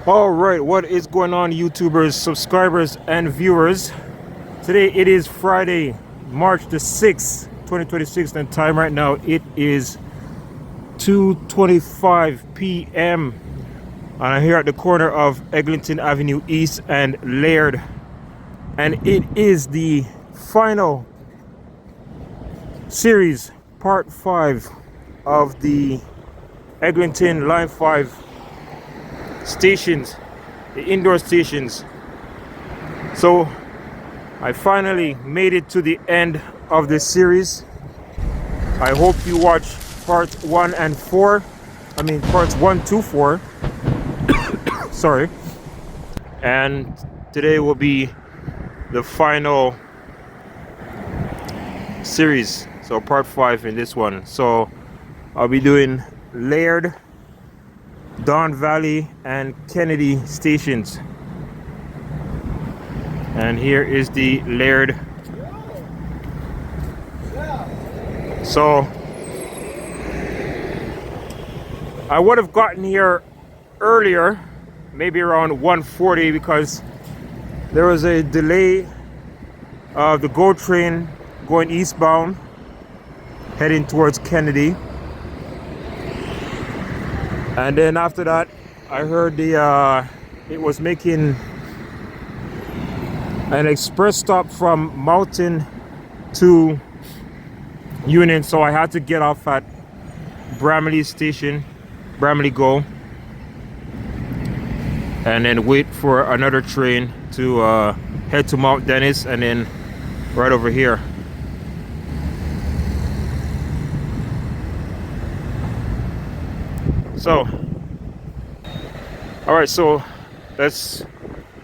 All right, what is going on, YouTubers, subscribers, and viewers? Today it is Friday, March the 6th, 2026, and time right now it is 2:25 p.m. and I'm here at the corner of Eglinton Avenue East and Laird, and it is the final series, part 5 of the Eglinton Line 5 stations, the indoor stations. So I finally made it to the end of this series. I hope you watch parts 1 and 4. I mean parts 1 to 4. Sorry. And today will be the final series, so part 5 in this one. So I'll be doing Laird, Don Valley, and Kennedy stations. And here is the Laird. So I would have gotten here earlier, maybe around 1:40, because there was a delay of the GO train going eastbound heading towards Kennedy. And then after that, I heard it was making an express stop from Mountain to Union, so I had to get off at Bramley Station, Bramley GO, and then wait for another train to head to Mount Dennis, and then right over here. So, all right, so let's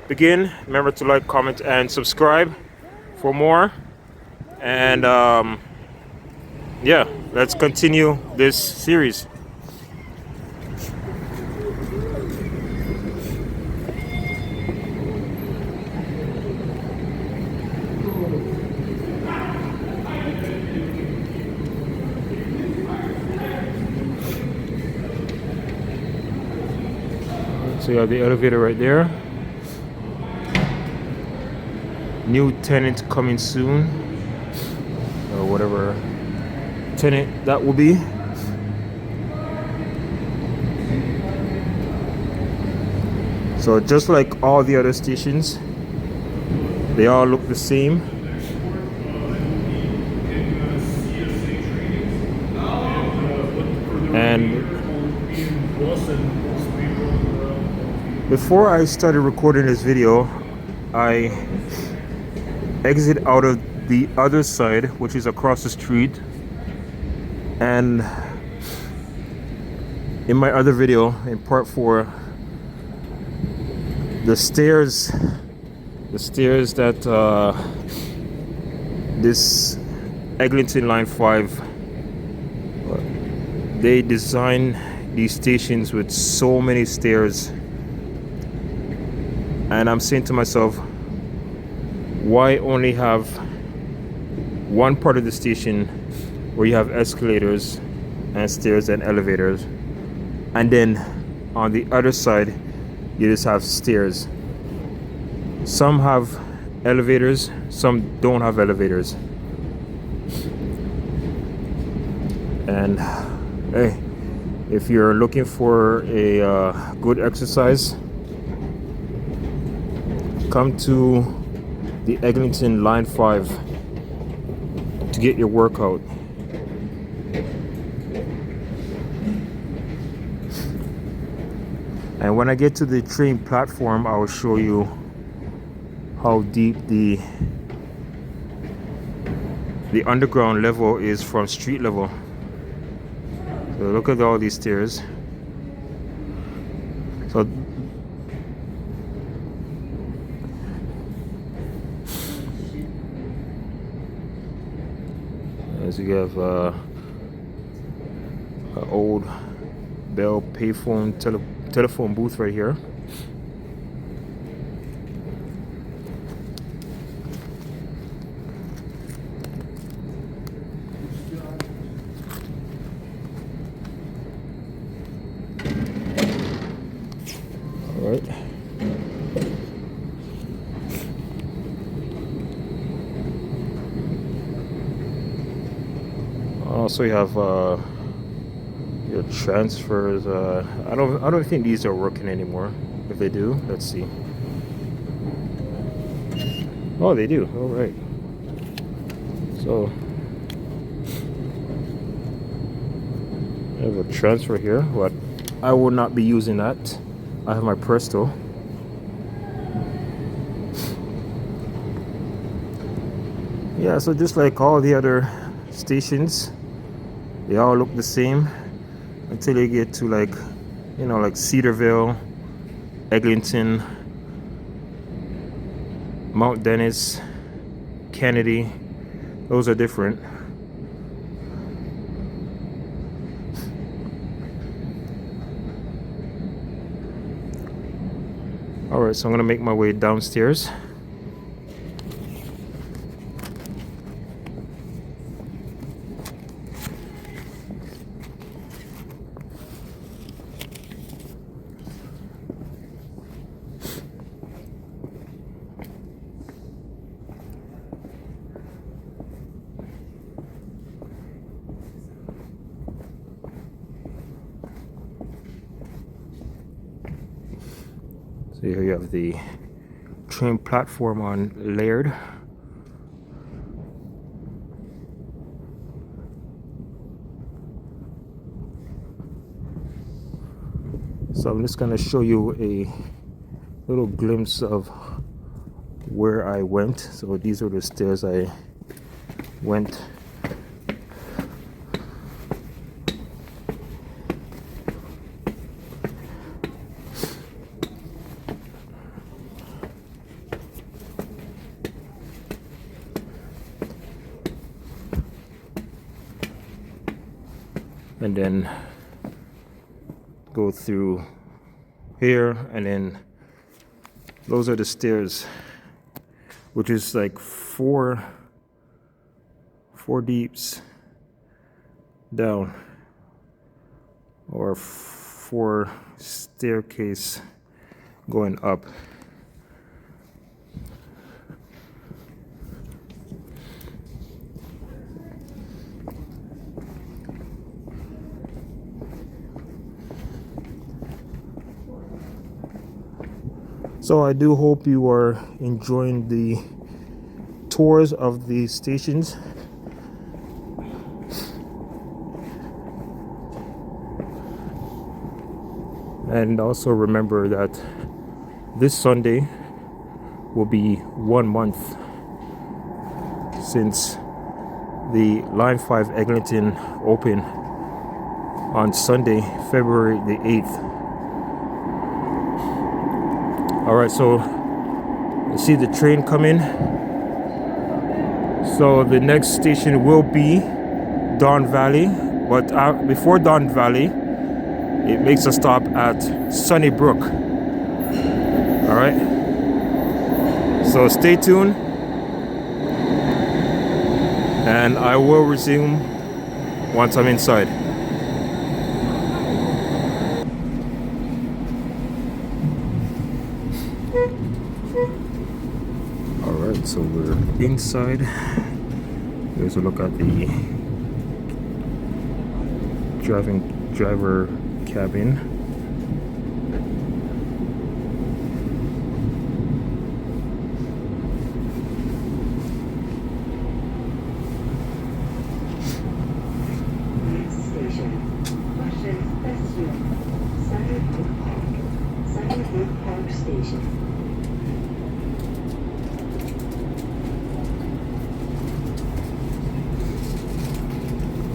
begin. Remember to like, comment, and subscribe for more. And yeah, let's continue this series. So you have the elevator right there. New tenant coming soon, or whatever tenant that will be. So just like all the other stations, they all look the same. And before I started recording this video, I exit out of the other side, which is across the street. And in my other video, in part 4, the stairs that this Eglinton Line 5, they design these stations with so many stairs. And I'm saying to myself, why only have one part of the station where you have escalators and stairs and elevators, and then on the other side you just have stairs? Some have elevators, some don't have elevators. And hey, if you're looking for a good exercise, come to the Eglinton Line 5 to get your workout. And when I get to the train platform, I will show you how deep the underground level is from street level. So look at all these stairs. So as you have an old Bell payphone telephone booth right here. right. Also, you have your transfers. I don't think these are working anymore. If they do, let's see. Oh, they do. All right. So I have a transfer here, but I will not be using that. I have my Presto. Yeah, so just like all the other stations, they all look the same until you get to, like, you know, like Cedarville, Eglinton, Mount Dennis, Kennedy. Those are different. All right, so I'm gonna make my way downstairs. So here you have the train platform on Laird. So I'm just going to show you a little glimpse of where I went. So these are the stairs I went. And then go through here, and then those are the stairs, which is like four deeps down, or 4 staircase going up. So I do hope you are enjoying the tours of the stations. And also remember that this Sunday will be 1 month since the Line 5 Eglinton opened on Sunday, February the 8th. Alright, so you see the train coming. So the next station will be Don Valley, but before Don Valley, it makes a stop at Sunnybrook. Alright, so stay tuned, and I will resume once I'm inside. Alright, so we're inside. Here's a look at the driver cabin. Next station, Washington Sunnybrook Park Station.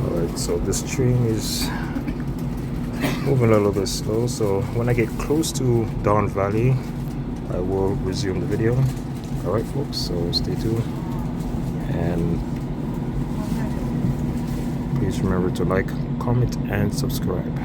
Alright, so this train is moving a little bit slow, so when I get close to Don Valley, I will resume the video. Alright folks, so stay tuned, and please remember to like, comment, and subscribe.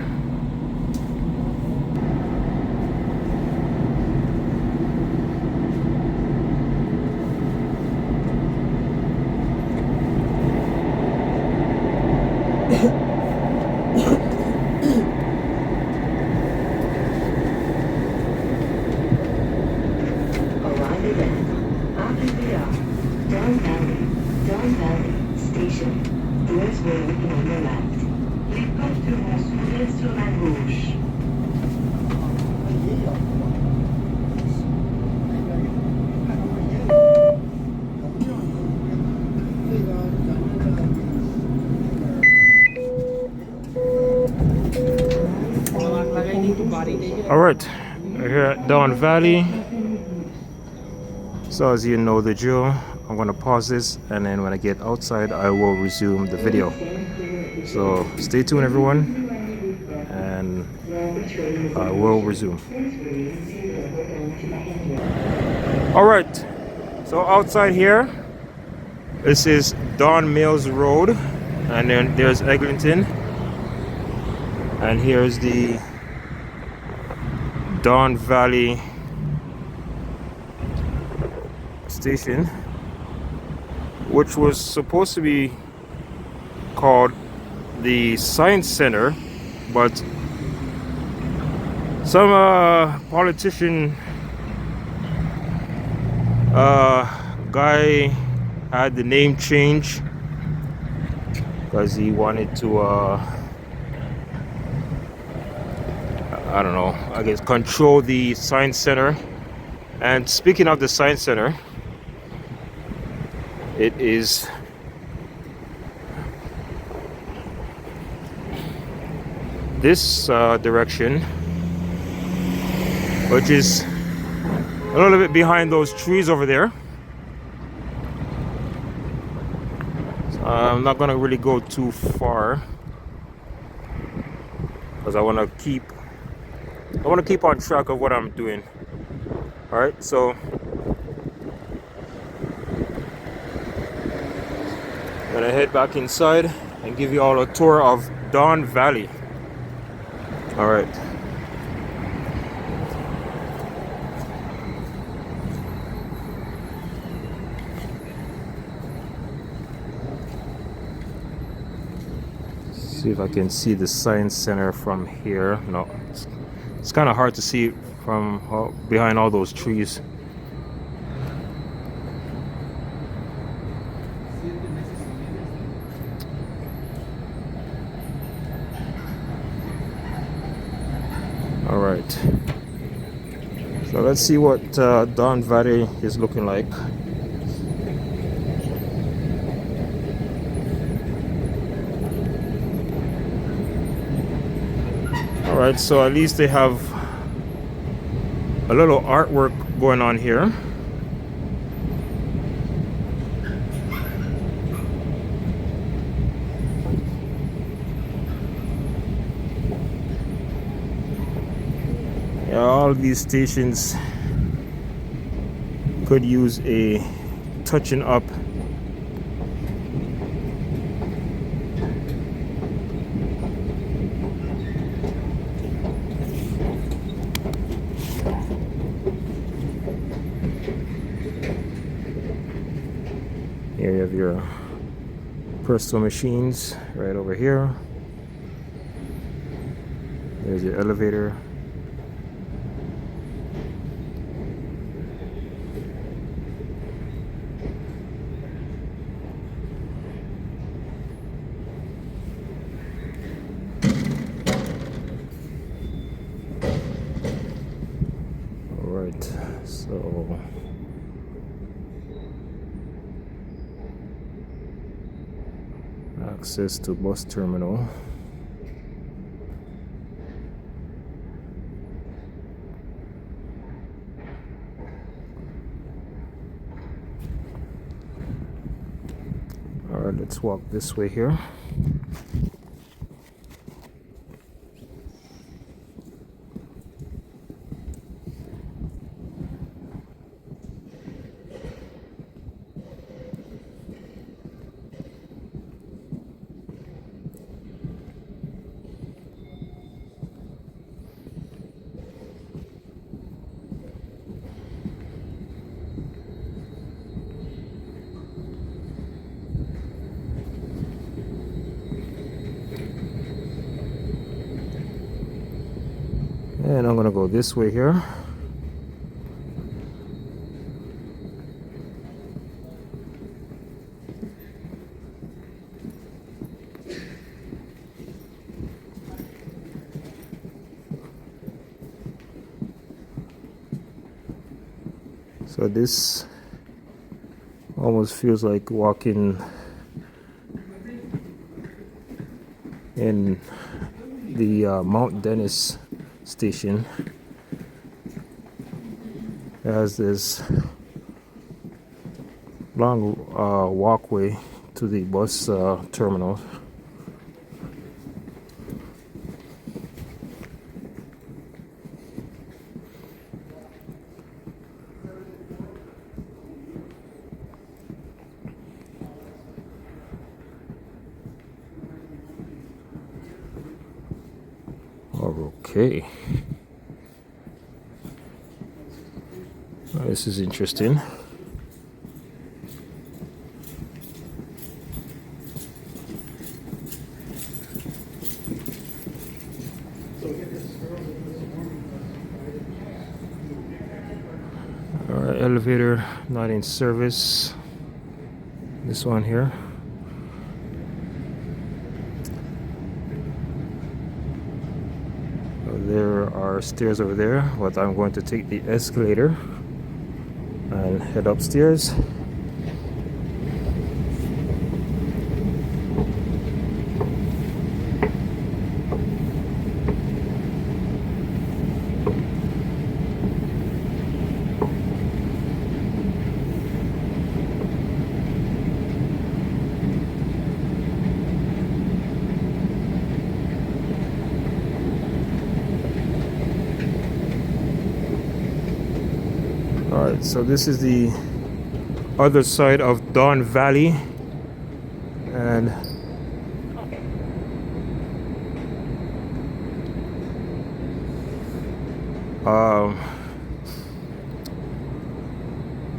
All right, we're here at Don Valley. So as you know the drill, I'm gonna pause this, and then when I get outside, I will resume the video. So stay tuned, everyone, and I will resume. All right, so outside here, this is Don Mills Road, and then there's Eglinton, and here's the Don Valley Station, which was supposed to be called the Science Center, but some politician guy had the name change because he wanted to I don't know, I guess control the Science Center. And speaking of the Science Center, it is this direction, which is a little bit behind those trees over there. So I'm not gonna really go too far because I want to keep on track of what I'm doing. All right, so I'm gonna head back inside and give you all a tour of Don Valley. All right. See if I can see the Science Center from here. No, it's kind of hard to see from behind all those trees. All right, so let's see what Don Valley is looking like. All right, so at least they have a little artwork going on here. Yeah, all of these stations could use a touching up. Here you have your personal machines right over here. There's your elevator. All right, so access to bus terminal. All right, let's walk this way here. And I'm gonna go this way here. So this almost feels like walking in the Mount Dennis station. It has this long walkway to the bus terminal. Okay. This is interesting. Alright, elevator not in service. This one here. There are stairs over there, but I'm going to take the escalator and head upstairs. Alright, so this is the other side of Don Valley, and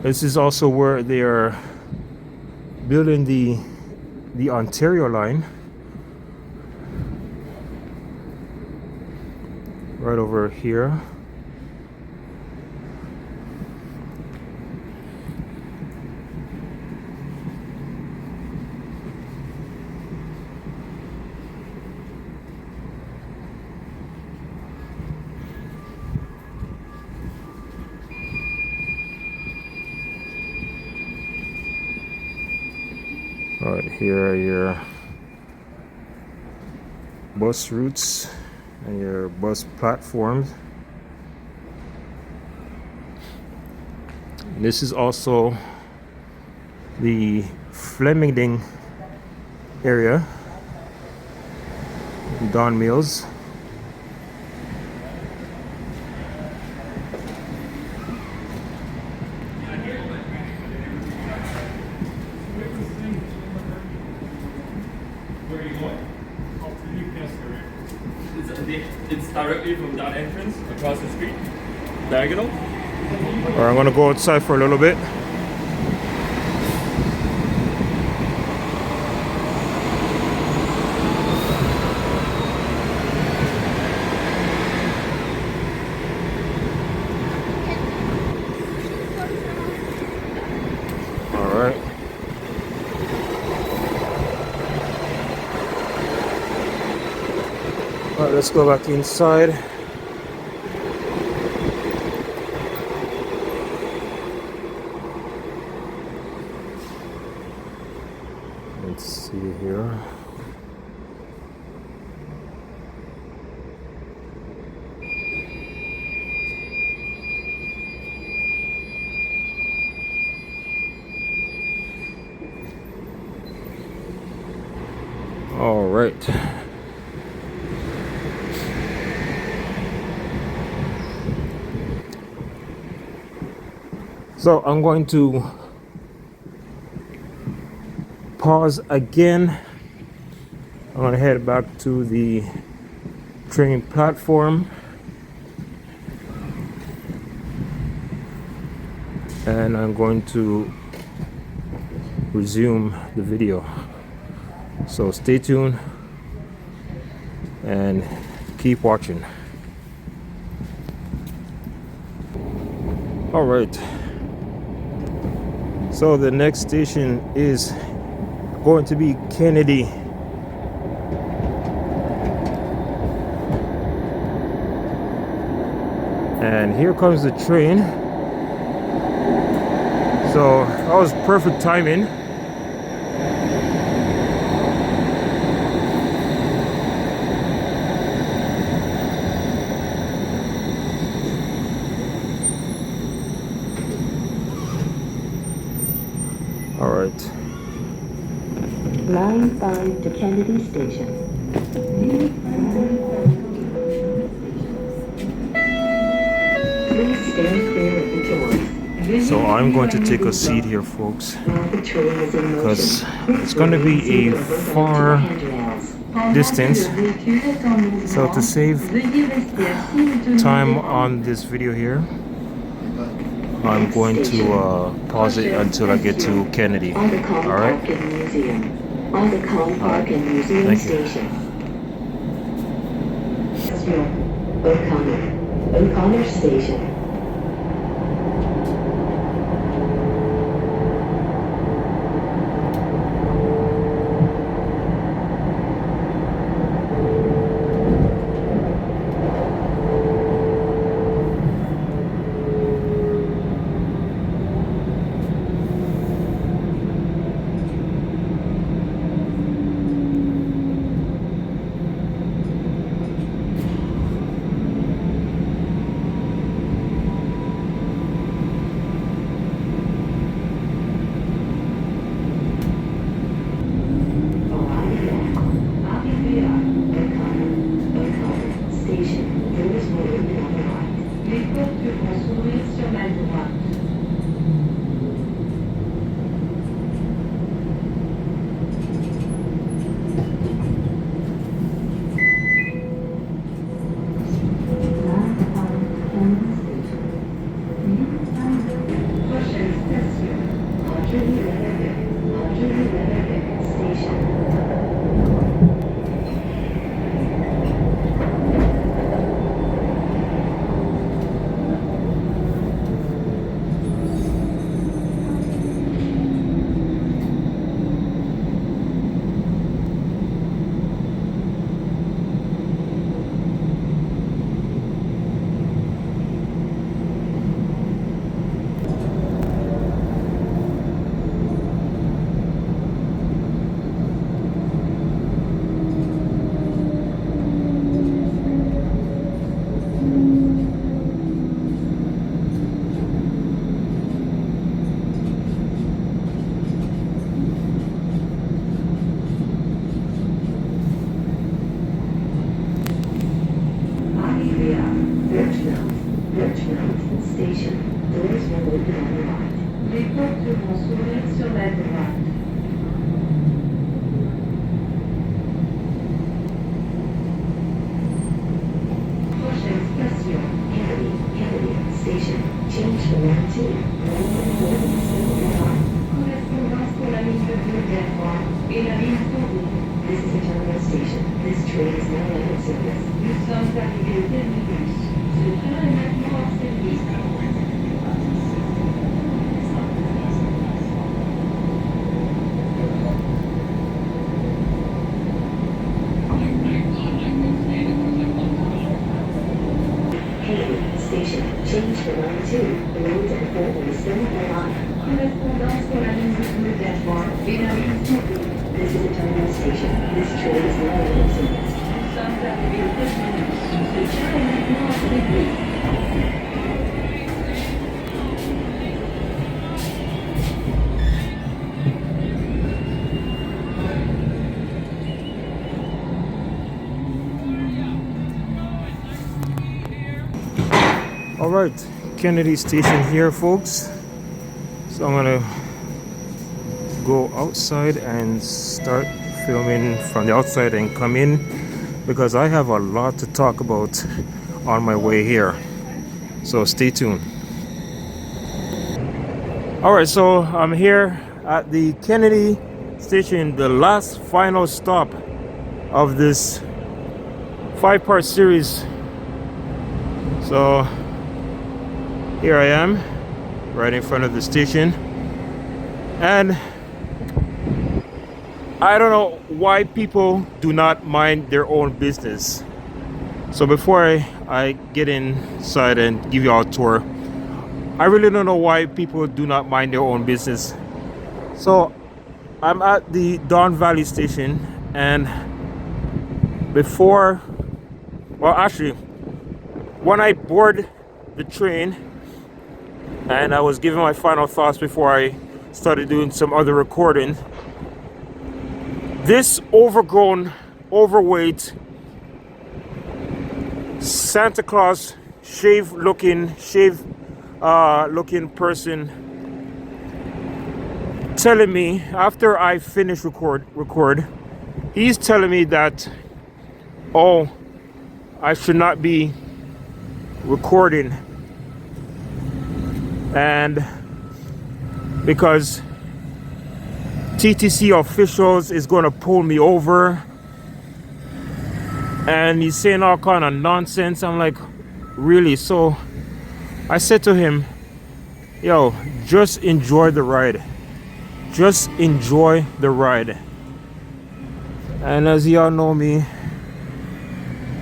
this is also where they are building the Ontario line, right over here. Right here are your bus routes and your bus platforms. This is also the Flemingdon area, Don Mills. It's directly from that entrance across the street, diagonal. Alright, I'm gonna go outside for a little bit. Alright. Alright, let's go back inside. Let's see here. All right. So I'm going to pause again. I'm going to head back to the train platform, and I'm going to resume the video. So stay tuned and keep watching. All right. So the next station is going to be Kennedy. And here comes the train. So that was perfect timing. All right. Line 5 to Kennedy Station. Please stand clear of the doors. So I'm going to take a seat here, folks, While the train is in because motion, it's going to be a far distance. So to save time on this video here, I'm going to pause it until I get to Kennedy. All right. On the Car Park and Museum Thank you. Station. O'Connor Station. Richmond Station. Doors will open on the right. Les portes vont s'ouvrir sur la droite. Prochaine station, Kennedy Station. Change the line to correspondance pour la ligne 2 et la ligne 1. This is a terminal station. This train is now out of service. Nous sommes arrivés au terminus. Ce train est maintenant hors service. Station. Change for line 2. Below Denver on the 7th line. Correspondance pour la ligne 2 et la ligne 2. This is a terminal station. This train is now out of service. Nous sommes arrivés au terminus. Ce train est maintenant hors service. All right, Kennedy Station here, folks. So I'm gonna go outside and start filming from the outside and come in because I have a lot to talk about on my way here. So stay tuned. All right, so I'm here at the Kennedy Station, the last final stop of this 5-part series. So here I am, right in front of the station, and I don't know why people do not mind their own business. So before I get inside and give you all a tour, I really don't know why people do not mind their own business. So I'm at the Don Valley Station, and when I board the train, and I was giving my final thoughts before I started doing some other recording. This overgrown, overweight Santa Claus shave looking person telling me after I finish record, he's telling me that, oh, I should not be recording, and because TTC officials is going to pull me over, and he's saying all kind of nonsense. I'm like, really? So I said to him, yo, just enjoy the ride. Just enjoy the ride. And as y'all know me,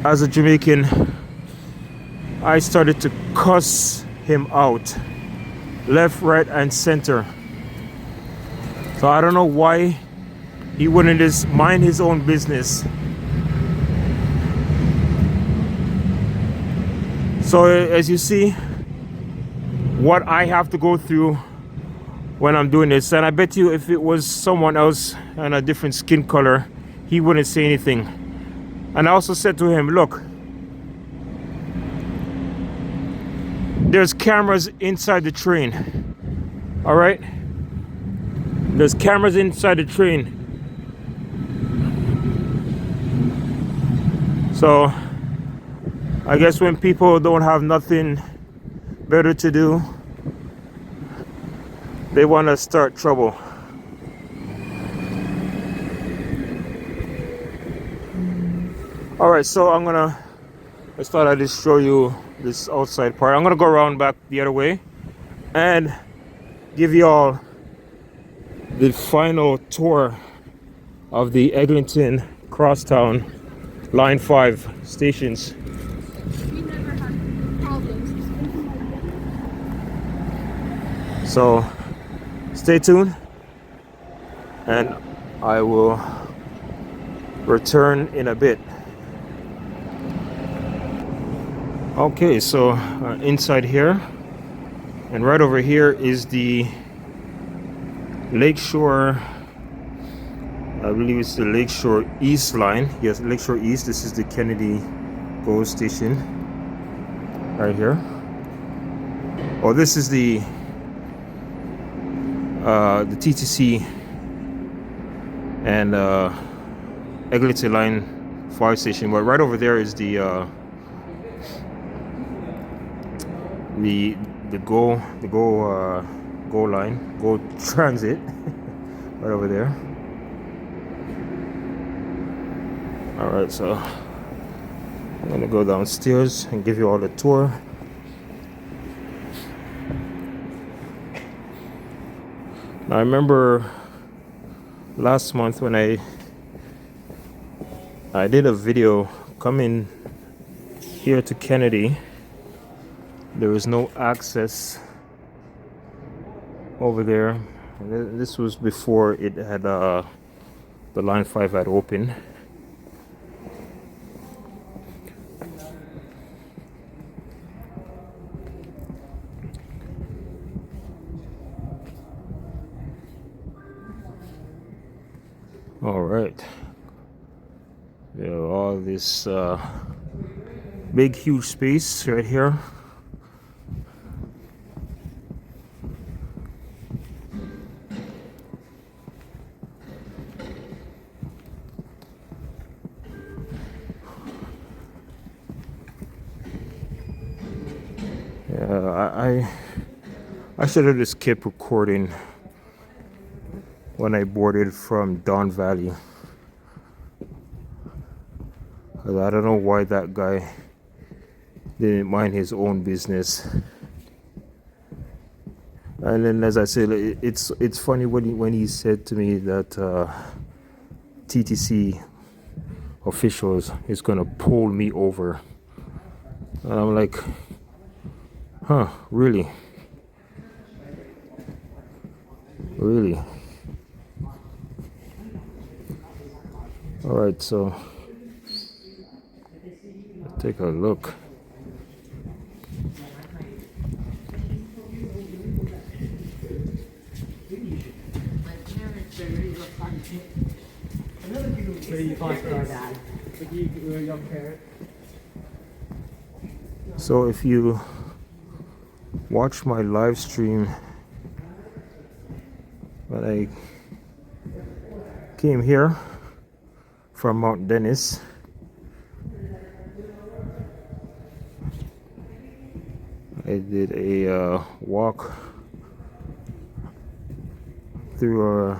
as a Jamaican, I started to cuss him out left, right, and center. So I don't know why he wouldn't just mind his own business. So as you see, what I have to go through when I'm doing this, and I bet you if it was someone else and a different skin color, he wouldn't say anything. And I also said to him, look, there's cameras inside the train. All right? There's cameras inside the train. So I guess when people don't have nothing better to do, they want to start trouble. All right, so I thought I'd just show you this outside part. I'm gonna go around back the other way and give you all the final tour of the Eglinton Crosstown Line 5 stations. We never had problems. So stay tuned, and I will return in a bit. Okay, so inside here, and right over here is the Lakeshore, I believe it's the Lakeshore East line. Yes, Lakeshore East. This is the Kennedy GO station right here. Oh, this is the TTC and Eglinton Line 5 station. But right over there is the GO line, GO transit, right over there. All right, so I'm gonna go downstairs and give you all the tour. Now, I remember last month when I did a video coming here to Kennedy. There was no access over there. This was before it had the Line 5 had opened. All right. Yeah, all this big huge space right here. I should have just kept recording when I boarded from Don Valley. I don't know why that guy didn't mind his own business. And then, as I said, it's funny when he said to me that TTC officials is gonna pull me over, and I'm like, huh, really? Really? All right, so let's take a look. Where you talk to our dad. Like you were a young parent. So if you watch my live stream when I came here from Mount Dennis, I did a walk through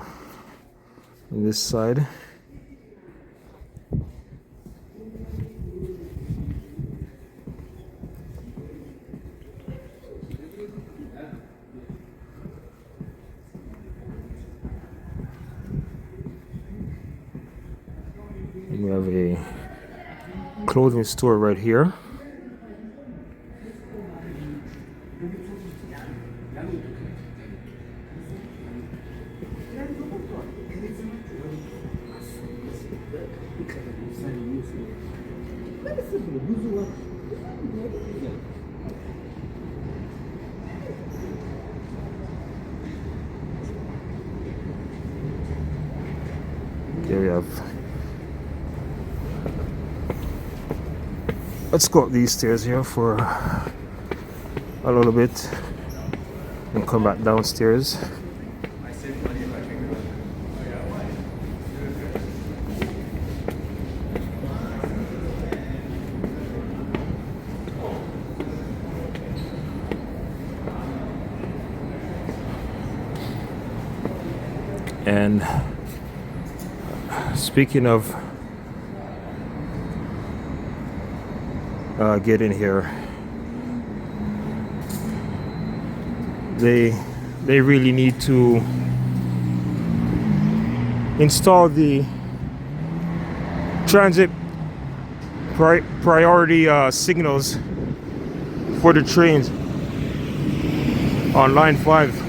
on this side. We have a clothing store right here. Here we have. Let's go up these stairs here for a little bit and come back downstairs. And speaking of getting here, they really need to install the transit priority signals for the trains on line 5.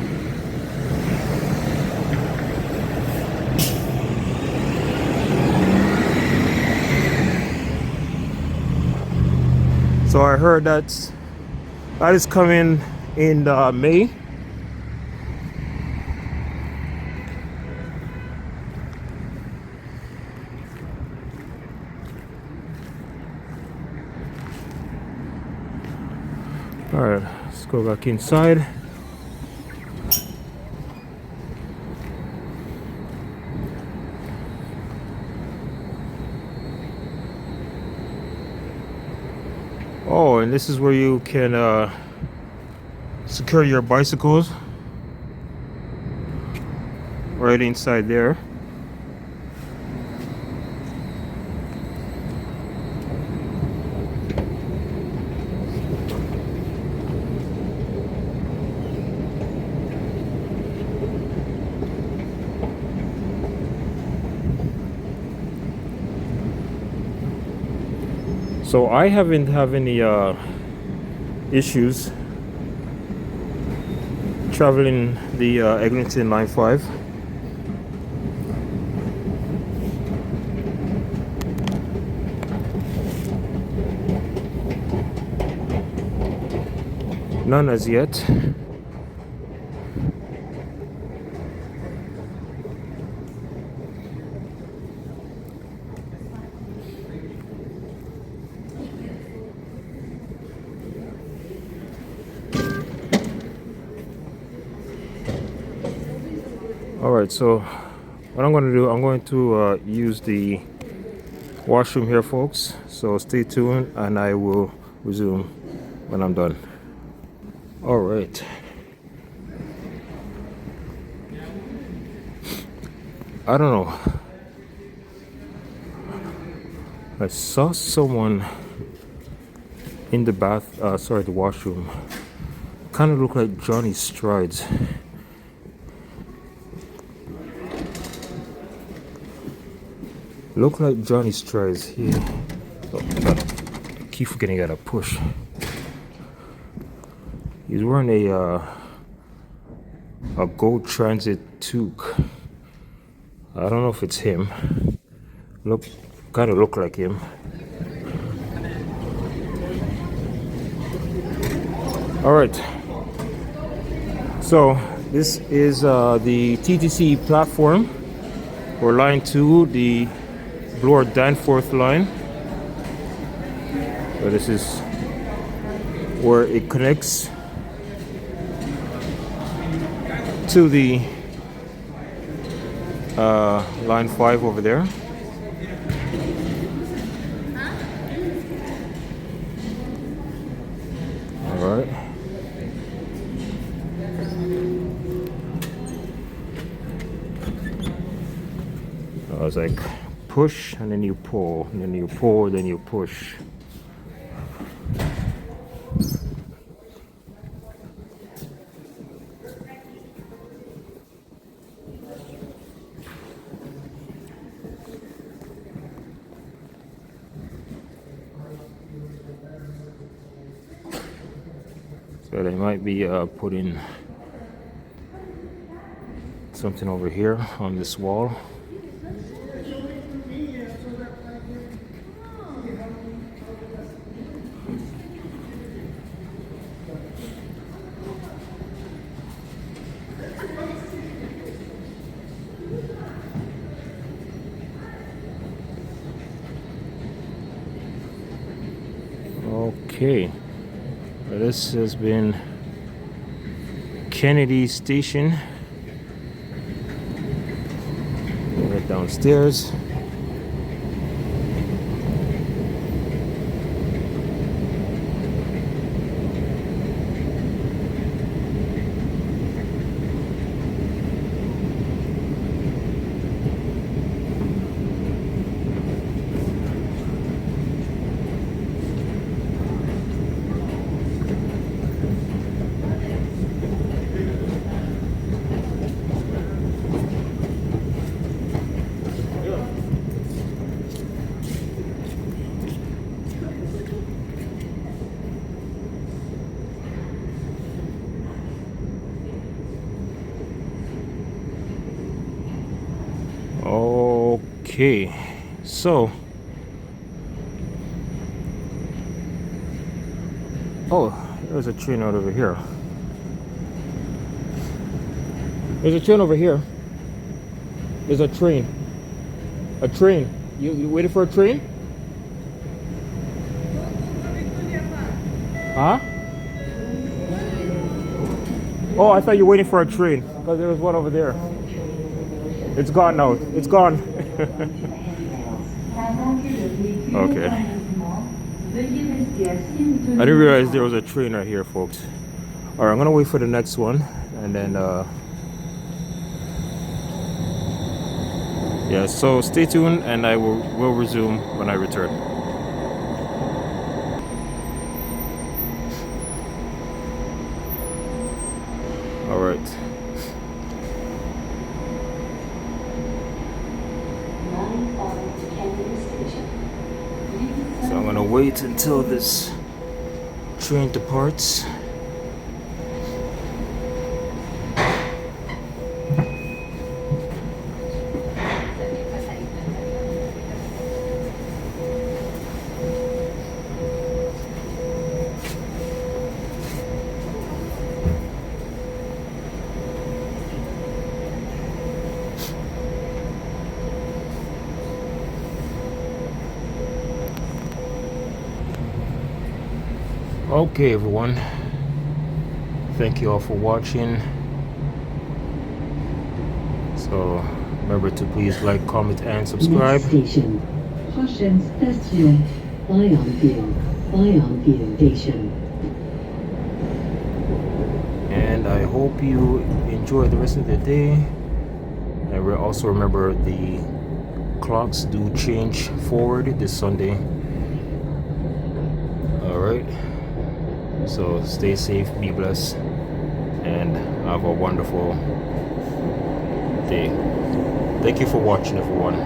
So I heard that is coming in May. All right, let's go back inside. Oh, and this is where you can secure your bicycles right inside there. So I haven't have any issues traveling the Eglinton Line 5. None as yet. Alright, so what I'm going to do, I'm going to use the washroom here, folks. So stay tuned and I will resume when I'm done. Alright. I don't know. I saw someone in the the washroom. Kind of looked like Johnny Strides. Look like Johnny Strides here. Oh, I keep forgetting I gotta push. He's wearing a gold transit toque. I don't know if it's him. Kind of look like him. All right. So this is the TTC platform or line 2, the Bloor Danforth line. So this is where it connects to the line 5 over there. All right. I was like, push, and then you pull, and then you pull, then you push. So they might be putting something over here on this wall. Okay, this has been Kennedy Station. Right downstairs. Okay, so there's a train out over here. There's a train over here. There's a train. A train. You waiting for a train? Huh? Oh, I thought you were waiting for a train because there was one over there. It's gone now. It's gone. Okay. I didn't realize there was a train right here, folks. Alright, I'm gonna wait for the next one and then yeah, so stay tuned and I will resume when I return. Alright. So I'm gonna wait until this train departs. Okay, everyone, thank you all for watching. So remember to please like, comment and subscribe. Next station, prochaine station, Bayonville Station. And I hope you enjoy the rest of the day. And we'll also remember the clocks do change forward this Sunday. Alright. So stay safe, be blessed, and have a wonderful day. Thank you for watching, everyone.